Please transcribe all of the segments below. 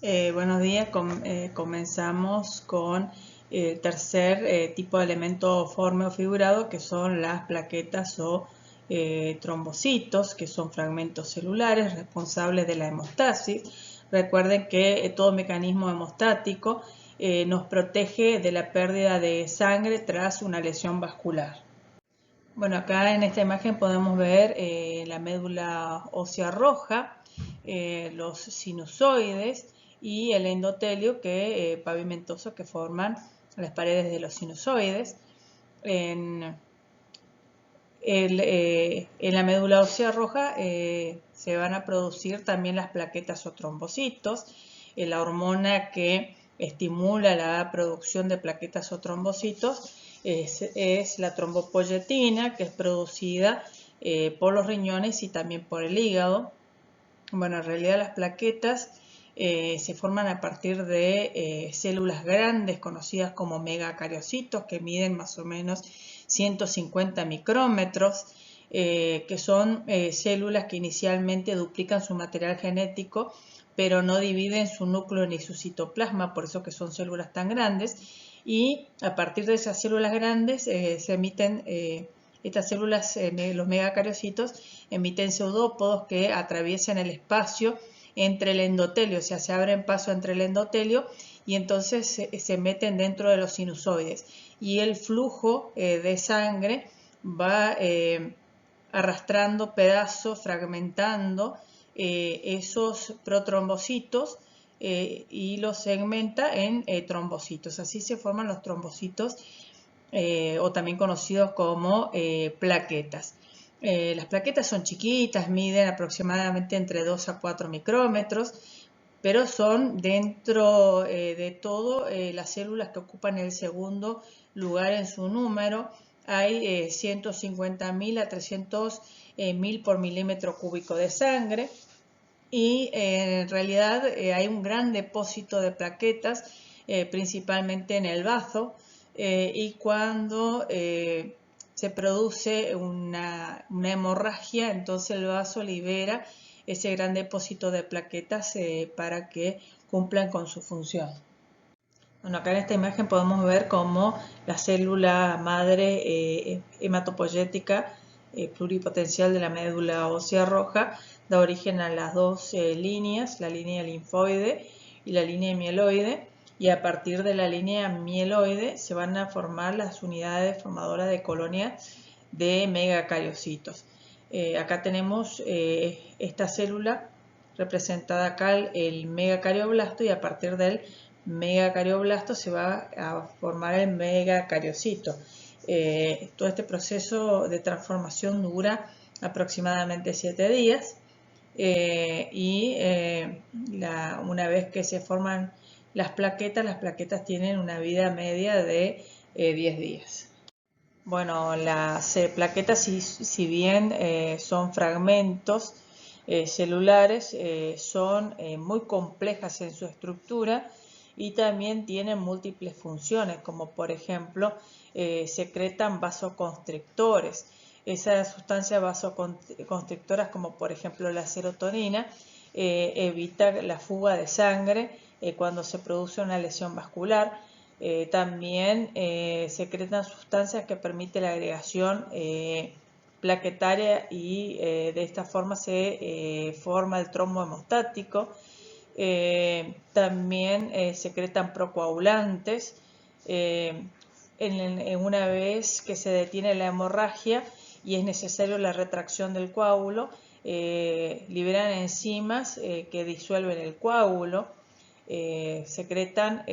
Buenos días, comenzamos con el tercer tipo de elemento forme o figurado, que son las plaquetas o trombocitos, que son fragmentos celulares responsables de la hemostasis. Recuerden que todo mecanismo hemostático nos protege de la pérdida de sangre tras una lesión vascular. Bueno, acá en esta imagen podemos ver la médula ósea roja, los sinusoides y el endotelio pavimentoso que forman las paredes de los sinusoides. En, en la médula ósea roja se van a producir también las plaquetas o trombocitos, la hormona que estimula la producción de plaquetas o trombocitos es la trombopoyetina, que es producida por los riñones y también por el hígado. Bueno, en realidad las plaquetas se forman a partir de células grandes conocidas como megacariocitos, que miden más o menos 150 micrómetros, que son células que inicialmente duplican su material genético, pero no dividen su núcleo ni su citoplasma, por eso que son células tan grandes. Y a partir de esas células grandes se emiten estas células, los megacariocitos, emiten pseudópodos que atraviesan el espacio entre el endotelio, o sea, se abren paso entre el endotelio y entonces se meten dentro de los sinusoides. Y el flujo de sangre va arrastrando pedazos, fragmentando esos protrombocitos y los segmenta en trombocitos. Así se forman los trombocitos o también conocidos como plaquetas. Las plaquetas son chiquitas, miden aproximadamente entre 2 a 4 micrómetros, pero son dentro de todo las células que ocupan el segundo lugar en su número. Hay 150.000 a 300.000 por milímetro cúbico de sangre y en realidad hay un gran depósito de plaquetas, principalmente en el bazo, y cuando se produce una hemorragia, entonces el vaso libera ese gran depósito de plaquetas para que cumplan con su función. Bueno, acá en esta imagen podemos ver cómo la célula madre hematopoyética pluripotencial de la médula ósea roja da origen a las dos líneas, la línea linfoide y la línea mieloide, y a partir de la línea mieloide se van a formar las unidades formadoras de colonias de megacariocitos. Acá tenemos esta célula representada acá, el megacarioplasto, y a partir del megacarioplasto se va a formar el megacariocito. Todo este proceso de transformación dura aproximadamente 7 días una vez que se forman las plaquetas tienen una vida media de 10 días. Bueno, las plaquetas, si bien son fragmentos celulares, son muy complejas en su estructura y también tienen múltiples funciones, como por ejemplo secretan vasoconstrictores. Esas sustancias vasoconstrictoras, como por ejemplo la serotonina, evita la fuga de sangre cuando se produce una lesión vascular. También secretan sustancias que permiten la agregación plaquetaria y de esta forma se forma el trombo hemostático. También secretan procoagulantes. Una vez que se detiene la hemorragia y es necesario la retracción del coágulo, liberan enzimas que disuelven el coágulo. Secretan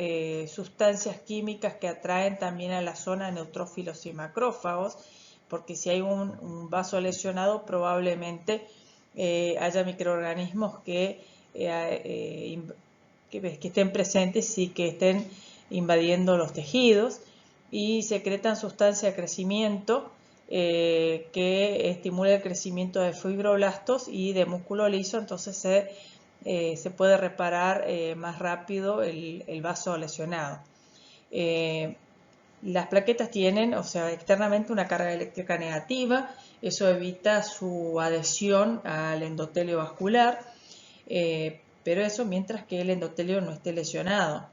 sustancias químicas que atraen también a la zona neutrófilos y macrófagos, porque si hay un vaso lesionado probablemente haya microorganismos que estén presentes y que estén invadiendo los tejidos, y secretan sustancias de crecimiento que estimula el crecimiento de fibroblastos y de músculo liso, entonces se puede reparar más rápido el vaso lesionado. Las plaquetas tienen, o sea, externamente una carga eléctrica negativa, eso evita su adhesión al endotelio vascular. pero eso mientras que el endotelio no esté lesionado.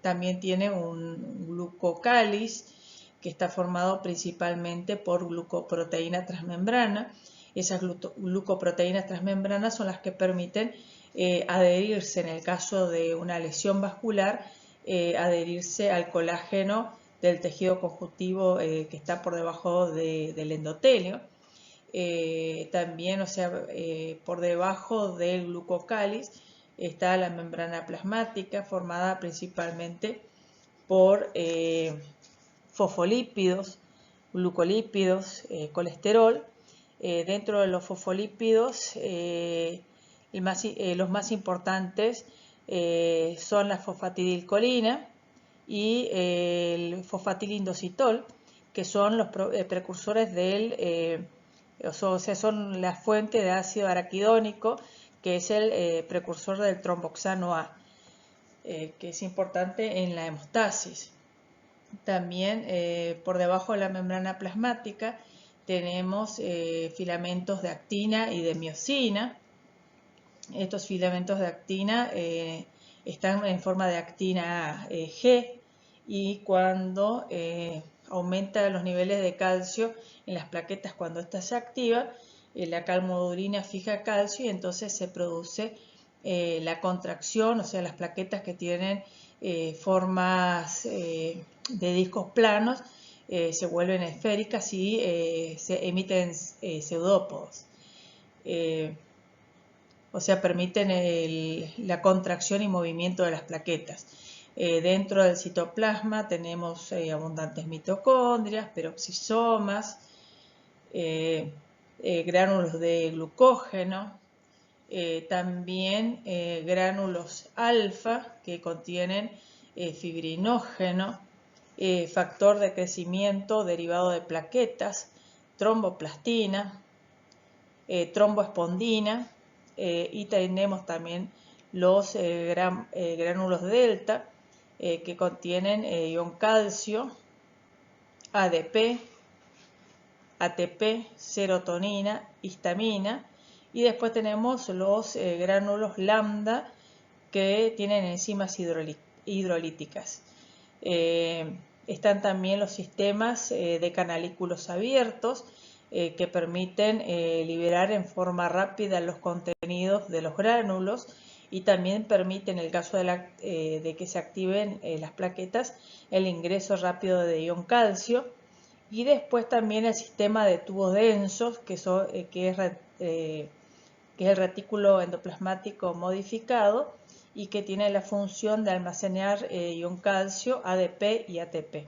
También tiene un glucocáliz que está formado principalmente por glucoproteína transmembrana. Esas glucoproteínas transmembranas son las que permiten adherirse, en el caso de una lesión vascular, adherirse al colágeno del tejido conjuntivo que está por debajo del endotelio. También, o sea, por debajo del glucocáliz está la membrana plasmática, formada principalmente por fosfolípidos, glucolípidos, colesterol. Dentro de los fosfolípidos, los más importantes son la fosfatidilcolina y el fosfatilindositol, que son los precursores del, o sea, son la fuente de ácido araquidónico, que es el precursor del tromboxano A, que es importante en la hemostasis. También por debajo de la membrana plasmática tenemos filamentos de actina y de miosina. Estos filamentos de actina están en forma de actina G, y cuando aumenta los niveles de calcio en las plaquetas, cuando ésta se activa, la calmodulina fija calcio y entonces se produce la contracción, o sea, las plaquetas que tienen formas de discos planos se vuelven esféricas y se emiten pseudópodos. O sea, permiten la contracción y movimiento de las plaquetas. Dentro del citoplasma tenemos abundantes mitocondrias, peroxisomas, gránulos de glucógeno, también gránulos alfa que contienen fibrinógeno, factor de crecimiento derivado de plaquetas, tromboplastina, tromboespondina, y tenemos también los gránulos delta que contienen ion calcio, ADP, ATP, serotonina, histamina, y después tenemos los gránulos lambda que tienen enzimas hidrolíticas. Están también los sistemas de canalículos abiertos que permiten liberar en forma rápida los contenidos de los gránulos, y también permiten, en el caso de que se activen las plaquetas, el ingreso rápido de ion calcio. Y después también el sistema de tubos densos, que es el retículo endoplasmático modificado y que tiene la función de almacenar ion calcio, ADP y ATP.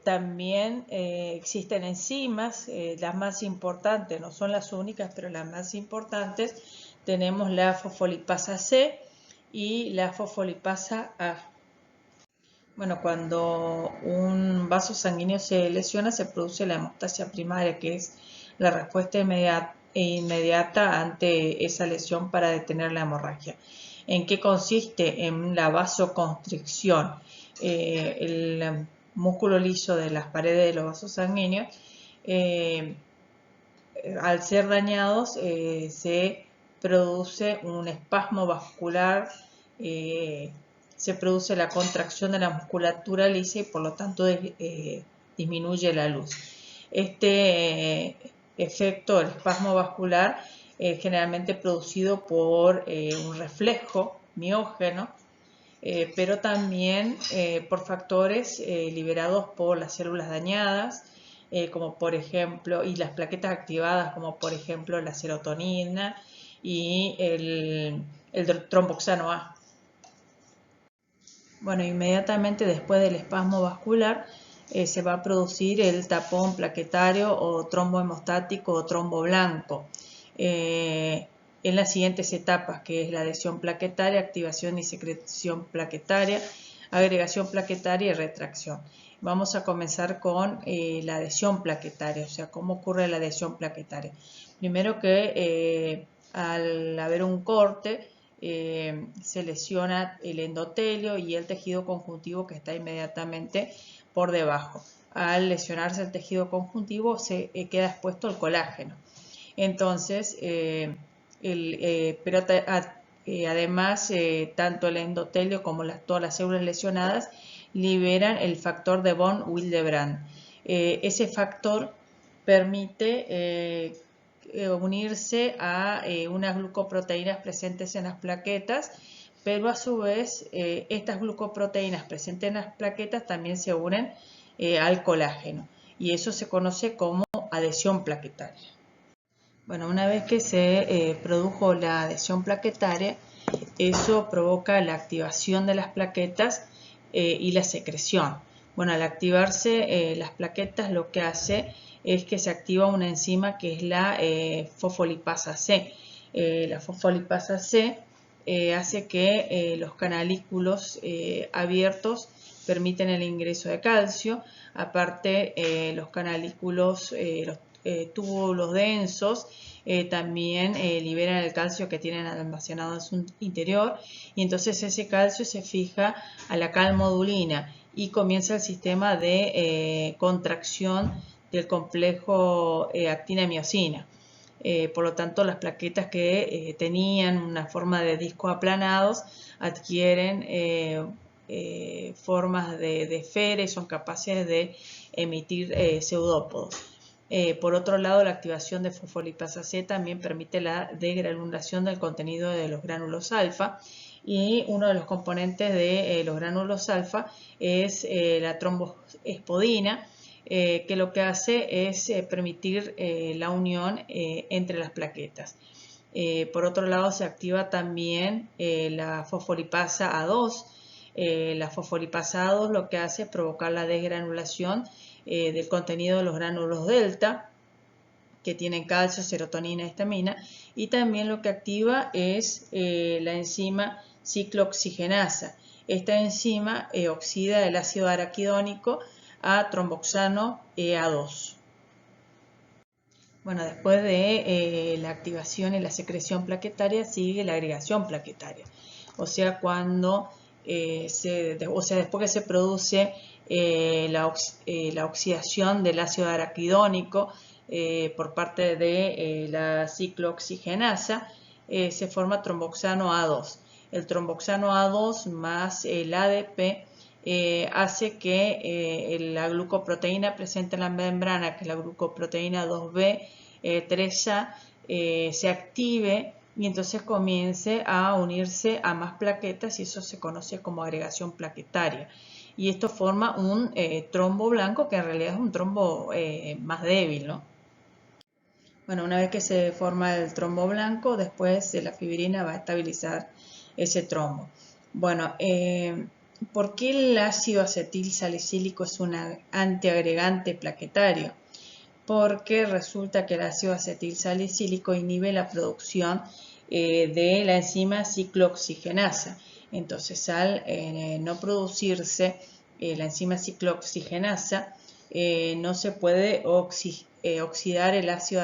También existen enzimas, las más importantes, no son las únicas, pero las más importantes. Tenemos la fosfolipasa C y la fosfolipasa A. Bueno, cuando un vaso sanguíneo se lesiona, se produce la hemostasia primaria, que es la respuesta inmediata ante esa lesión para detener la hemorragia. ¿En qué consiste? En la vasoconstricción. El músculo liso de las paredes de los vasos sanguíneos, al ser dañados, se produce un espasmo vascular, se produce la contracción de la musculatura lisa y por lo tanto disminuye la luz. Este efecto, el espasmo vascular, es generalmente producido por un reflejo miógeno, pero también por factores liberados por las células dañadas, como por ejemplo, y las plaquetas activadas, como por ejemplo la serotonina y el tromboxano A. Bueno, inmediatamente después del espasmo vascular se va a producir el tapón plaquetario o trombo hemostático o trombo blanco. En las siguientes etapas, que es la adhesión plaquetaria, activación y secreción plaquetaria, agregación plaquetaria y retracción. Vamos a comenzar con la adhesión plaquetaria, o sea, cómo ocurre la adhesión plaquetaria. Primero que al haber un corte, se lesiona el endotelio y el tejido conjuntivo que está inmediatamente por debajo. Al lesionarse el tejido conjuntivo se queda expuesto el colágeno. Entonces, Además, tanto el endotelio como todas las células lesionadas liberan el factor de von Willebrand. Ese factor permite unirse a unas glucoproteínas presentes en las plaquetas, pero a su vez estas glucoproteínas presentes en las plaquetas también se unen al colágeno, y eso se conoce como adhesión plaquetaria. Bueno, una vez que se produjo la adhesión plaquetaria, eso provoca la activación de las plaquetas y la secreción. Bueno, al activarse las plaquetas, lo que hace es que se activa una enzima que es la fosfolipasa C. La fosfolipasa C hace que los canalículos abiertos permiten el ingreso de calcio. Aparte, los canalículos, los túbulos densos también liberan el calcio que tienen almacenado en su interior, y entonces ese calcio se fija a la calmodulina y comienza el sistema de contracción del complejo actina-miosina. Por lo tanto, las plaquetas que tenían una forma de discos aplanados adquieren formas de esfera y son capaces de emitir pseudópodos. Por otro lado, la activación de fosfolipasa C también permite la degranulación del contenido de los gránulos alfa, y uno de los componentes de los gránulos alfa es la tromboespodina, que lo que hace es permitir la unión entre las plaquetas. Por otro lado, se activa también la fosfolipasa A2. La fosfolipasa A2 lo que hace es provocar la desgranulación del contenido de los gránulos delta, que tienen calcio, serotonina, histamina, y también lo que activa es la enzima ciclooxigenasa. Esta enzima oxida el ácido araquidónico a tromboxano A2. Bueno, después de la activación y la secreción plaquetaria sigue la agregación plaquetaria. O sea, después que se produce la oxidación del ácido araquidónico por parte de la ciclooxigenasa, se forma tromboxano A2. El tromboxano A2 más el ADP hace que la glucoproteína presente en la membrana, que es la glucoproteína 2B, 3A, se active y entonces comience a unirse a más plaquetas, y eso se conoce como agregación plaquetaria. Y esto forma un trombo blanco, que en realidad es un trombo más débil, ¿no? Bueno, una vez que se forma el trombo blanco, después la fibrina va a estabilizar ese trombo. Bueno, ¿por qué el ácido acetil salicílico es un antiagregante plaquetario? Porque resulta que el ácido acetil salicílico inhibe la producción de la enzima ciclooxigenasa. Entonces, al no producirse la enzima ciclooxigenasa, no se puede oxidar el ácido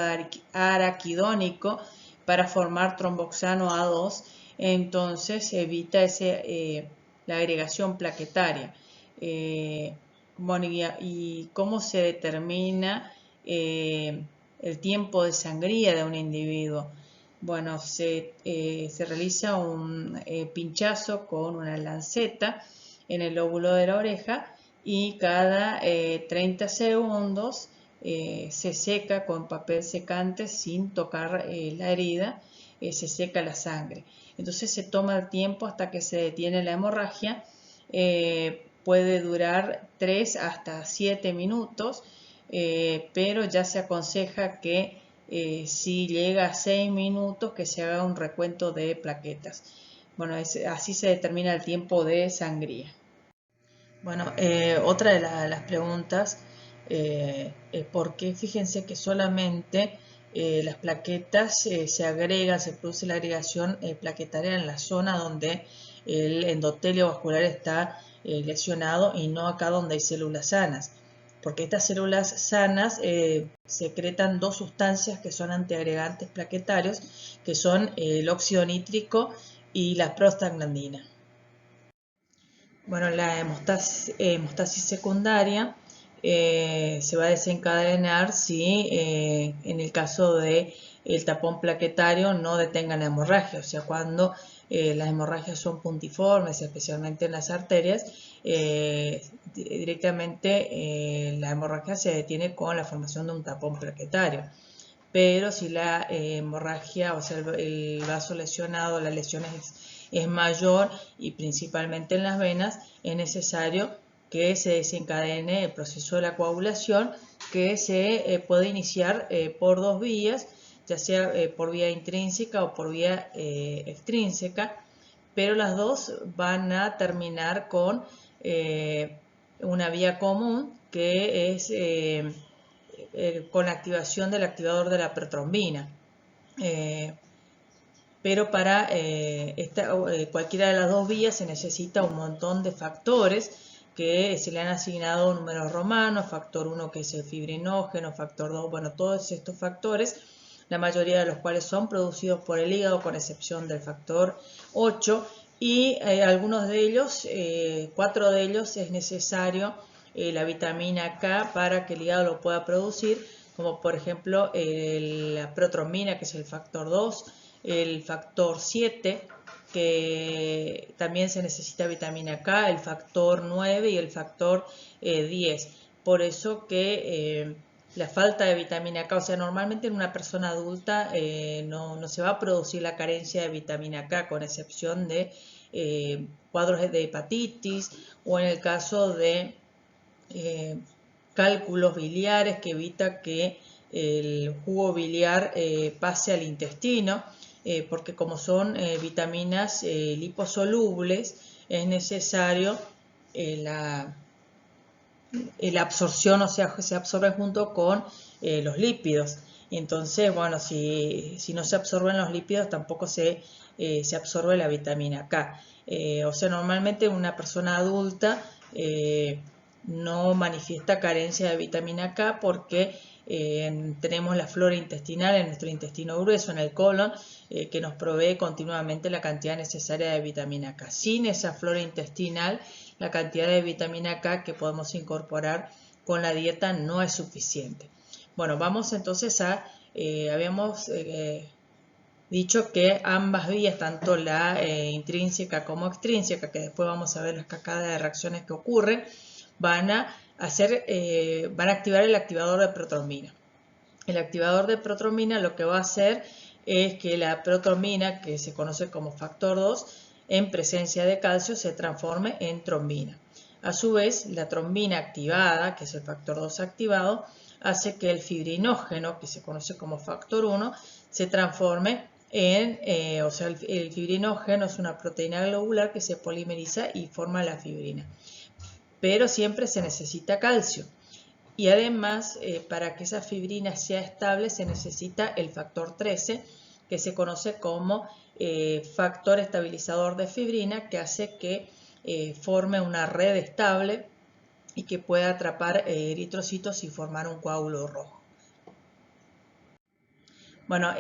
araquidónico para formar tromboxano A2, entonces evita la agregación plaquetaria. Bueno, ¿y cómo se determina el tiempo de sangría de un individuo? Bueno, se realiza un pinchazo con una lanceta en el lóbulo de la oreja, y cada 30 segundos se seca con papel secante sin tocar la herida, se seca la sangre. Entonces se toma el tiempo hasta que se detiene la hemorragia. Puede durar 3 hasta 7 minutos, pero ya se aconseja que si llega a 6 minutos, que se haga un recuento de plaquetas. Bueno, así se determina el tiempo de sangría. Bueno, otra de las preguntas es por qué, fíjense que solamente las plaquetas se agregan, se produce la agregación plaquetaria en la zona donde el endotelio vascular está lesionado, y no acá donde hay células sanas. Porque estas células sanas secretan dos sustancias que son antiagregantes plaquetarios, que son el óxido nítrico y la prostaglandina. Bueno, la hemostasis secundaria se va a desencadenar si en el caso de el tapón plaquetario no detenga la hemorragia. O sea, cuando las hemorragias son puntiformes, especialmente en las arterias, directamente la hemorragia se detiene con la formación de un tapón plaquetario. Pero si la hemorragia, o sea, el vaso lesionado, la lesión es mayor y principalmente en las venas, es necesario que se desencadene el proceso de la coagulación, que se puede iniciar por dos vías, ya sea por vía intrínseca o por vía extrínseca, pero las dos van a terminar con una vía común, que es con la activación del activador de la protrombina. Pero para cualquiera de las dos vías se necesita un montón de factores que se le han asignado números romanos, factor 1 que es el fibrinógeno, factor 2, bueno, todos estos factores, la mayoría de los cuales son producidos por el hígado, con excepción del factor 8, y algunos de ellos, 4 de ellos, es necesario la vitamina K para que el hígado lo pueda producir, como por ejemplo la protrombina, que es el factor 2, el factor 7, que también se necesita vitamina K, el factor 9 y el factor 10. Por eso que la falta de vitamina K, o sea, normalmente en una persona adulta no se va a producir la carencia de vitamina K, con excepción de cuadros de hepatitis o en el caso de cálculos biliares, que evita que el jugo biliar pase al intestino, porque como son vitaminas liposolubles, es necesario la absorción, o sea, se absorbe junto con los lípidos. Entonces, bueno, si no se absorben los lípidos, tampoco se absorbe la vitamina K. O sea, normalmente una persona adulta no manifiesta carencia de vitamina K porque tenemos la flora intestinal en nuestro intestino grueso, en el colon, que nos provee continuamente la cantidad necesaria de vitamina K. Sin esa flora intestinal, la cantidad de vitamina K que podemos incorporar con la dieta no es suficiente. Bueno, vamos entonces habíamos dicho que ambas vías, tanto la intrínseca como extrínseca, que después vamos a ver las cascadas de reacciones que ocurren, van a activar el activador de protrombina. El activador de protrombina lo que va a hacer es que la protrombina, que se conoce como factor 2, en presencia de calcio se transforme en trombina. A su vez, la trombina activada, que es el factor 2 activado, hace que el fibrinógeno, que se conoce como factor 1, se transforme o sea, el fibrinógeno es una proteína globular que se polimeriza y forma la fibrina. Pero siempre se necesita calcio. Y además, para que esa fibrina sea estable, se necesita el factor 13, que se conoce como factor estabilizador de fibrina, que hace que forme una red estable y que pueda atrapar eritrocitos y formar un coágulo rojo. Bueno,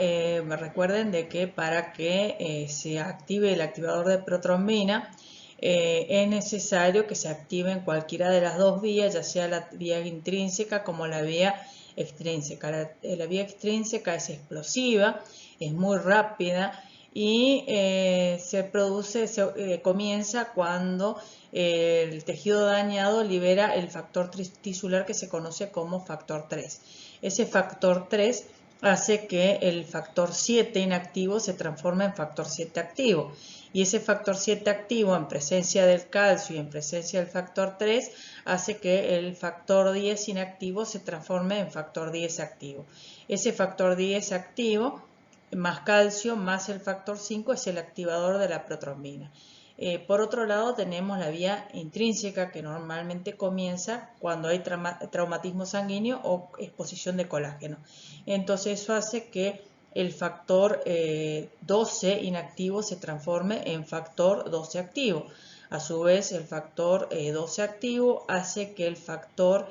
recuerden de que para que se active el activador de protrombina, es necesario que se active en cualquiera de las dos vías, ya sea la vía intrínseca como la vía extrínseca. La vía extrínseca es explosiva, es muy rápida y comienza cuando el tejido dañado libera el factor tisular que se conoce como factor 3. Ese factor 3 hace que el factor 7 inactivo se transforme en factor 7 activo. Y ese factor 7 activo, en presencia del calcio y en presencia del factor 3, hace que el factor 10 inactivo se transforme en factor 10 activo. Ese factor 10 activo, más calcio, más el factor 5, es el activador de la protrombina. Por otro lado, tenemos la vía intrínseca, que normalmente comienza cuando hay traumatismo sanguíneo o exposición de colágeno. Entonces eso hace que el factor 12 inactivo se transforme en factor 12 activo. A su vez, el factor 12 activo hace que el factor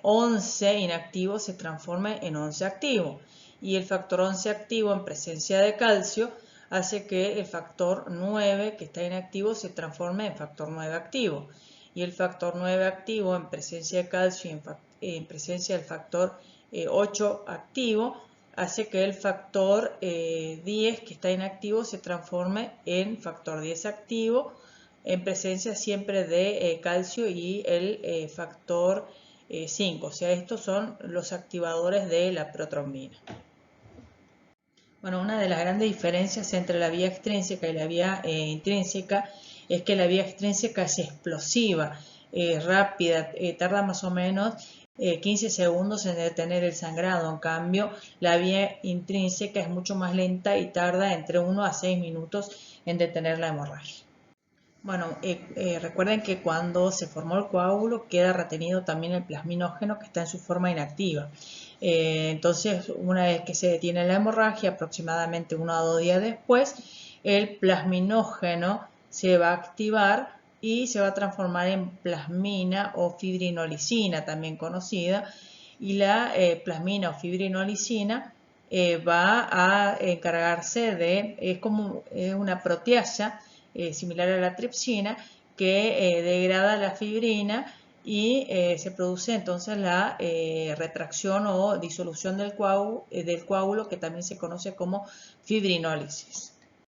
11 inactivo se transforme en 11 activo. Y el factor 11 activo, en presencia de calcio, hace que el factor 9 que está inactivo se transforme en factor 9 activo. Y el factor 9 activo, en presencia de calcio y en presencia del factor 8 activo, hace que el factor 10 que está inactivo se transforme en factor 10 activo, en presencia siempre de calcio y el factor 5. O sea, estos son los activadores de la protrombina. Bueno, una de las grandes diferencias entre la vía extrínseca y la vía intrínseca es que la vía extrínseca es explosiva, rápida, tarda más o menos 15 segundos en detener el sangrado. En cambio, la vía intrínseca es mucho más lenta y tarda entre 1 a 6 minutos en detener la hemorragia. Bueno, recuerden que cuando se formó el coágulo queda retenido también el plasminógeno que está en su forma inactiva. Entonces, una vez que se detiene la hemorragia, aproximadamente 1 a 2 días después, el plasminógeno se va a activar y se va a transformar en plasmina o fibrinolicina, también conocida, y la plasmina o fibrinolicina va a encargarse de, es como una proteasa similar a la tripsina, que degrada la fibrina y se produce entonces la retracción o disolución del coágulo, que también se conoce como fibrinólisis.